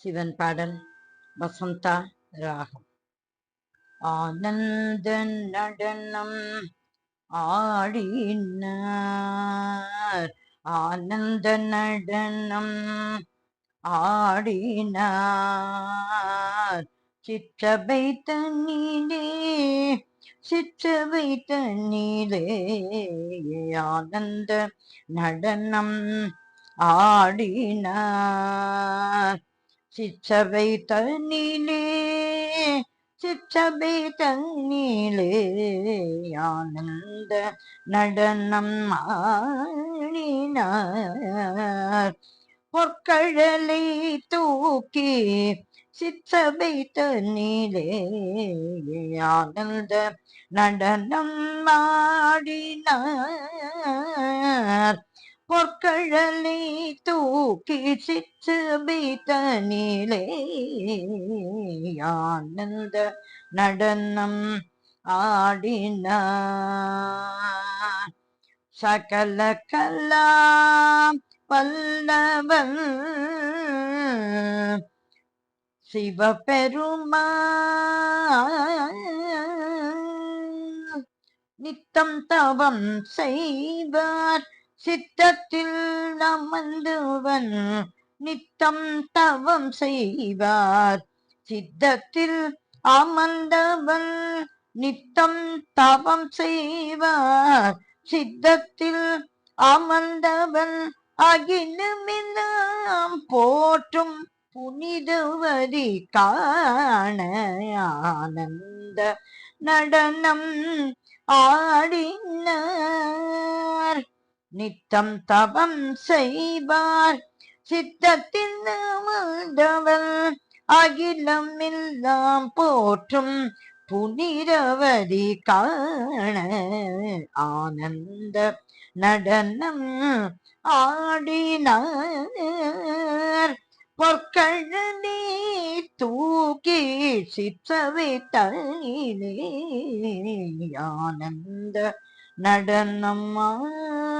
சிவன் பாடல் வசந்தா ராகம். ஆனந்த நடனம் ஆடினார், ஆனந்த நடனம் ஆடினார். சிற்றபை தண்ணீரே, சிற்றபை தண்ணீரே, ஆனந்த நடனம் ஆடினார். சிற்றபை தன்னிலே, சிற்றபை தன்னிலே, ஆனந்த நடனம் ஆடினார். பொற்கழலை தூக்கி சிற்றபை தன்னிலே, ஆனந்த நடனம் ஆடினார். பொற்கழலை தூக்கி சிற்றபை தன்னிலே, ஆனந்த நடனம் ஆடினார். சகல கலாம் பல்லவன் சிவபெருமான், நித்தம் தவம் செய்வார் சித்தத்தில் அமர்ந்தவன், நித்தம் தவம் செய்வார் சித்தத்தில் அமர்ந்தவன், நித்தம் தவம் செய்வார் சித்தத்தில் அமர்ந்தவன், அகிலமெல்லாம் போற்றும் புனிதவதி காண, ஆனந்த நடனம் ஆடினார். நித்தம் தவம் செய்வார் சித்தத்தில் அமர்ந்தவன், அகிலம் எல்லாம் போற்றும் புனிதவதி காண, ஆனந்த நடனம் ஆடினார். பொற்கழலே தூக்கி சிற்றபை தன்னிலே, ஆனந்த நடனம் ஆடினார்.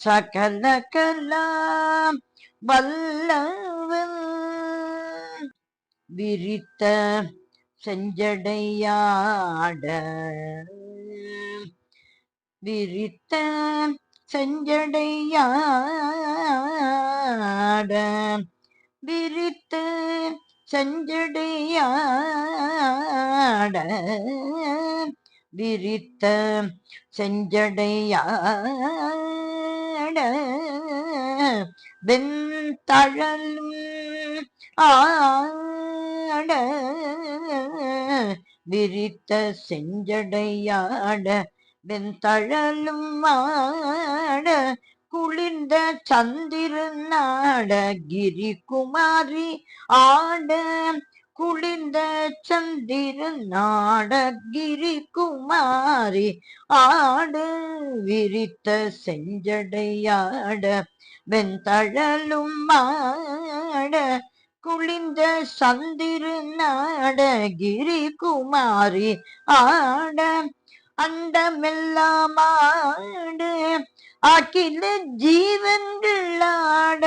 சகல கலாம் வல்லவன் விரித்த செஞ்சடையாட, விரித்த செஞ்சடையாட, விரித்த செஞ்சடையாட, விரித்த செஞ்சடையாட, வெண்தழலும் ஆட, விரித்த செஞ்சடையாட, வெண்தழலும் ஆட, குளிர்ந்த சந்திரனாட, கிரிகுமாரி ஆட, குளிர்ந்த சந்திரனாட, கிரிகுமாரி ஆட, விரித்த செஞ்சடையாட, வெண்தழலும் ஆட, குளிர்ந்த சந்திரனாட, கிரிகுமாரி ஆட, அண்டமெல்லாம் ஆட, அகில ஜீவன்கள் ஆட,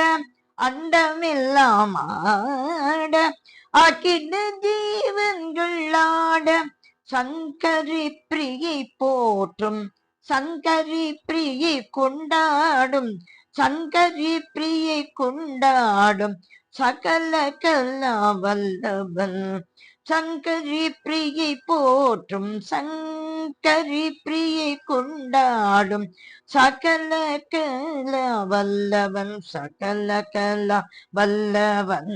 அண்டமெல்லாம் ஆட, அகில ஜீவன்கள் ஆட, சங்கரி பிரியை போற்றும் சங்கரி பிரியை கொண்டாடும், சங்கரி பிரியை கொண்டாடும் சகல கலா வல்லவன், சங்கரி பிரியை போற்றும் சங்கரி பிரியை கொண்டாடும் சகல கலா வல்லவன், சகல கலா வல்லவன்,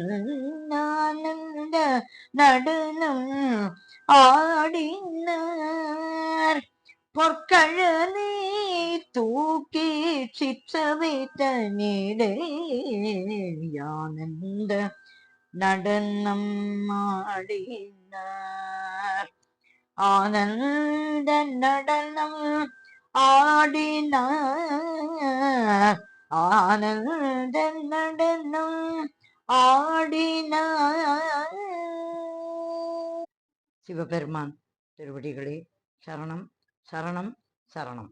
ஆனந்த நடனம் ஆடினார். பொற்கழலை தூக்கி சிற்றபை தன்னிலே, ஆனந்த நடனம் ஆடினார். ஆனந்த நடனம் ஆடினார், ஆனந்த நடனம் ஆடினார். சிவபெருமான் திருவடிகளே சரணம், சரணம், சரணம்.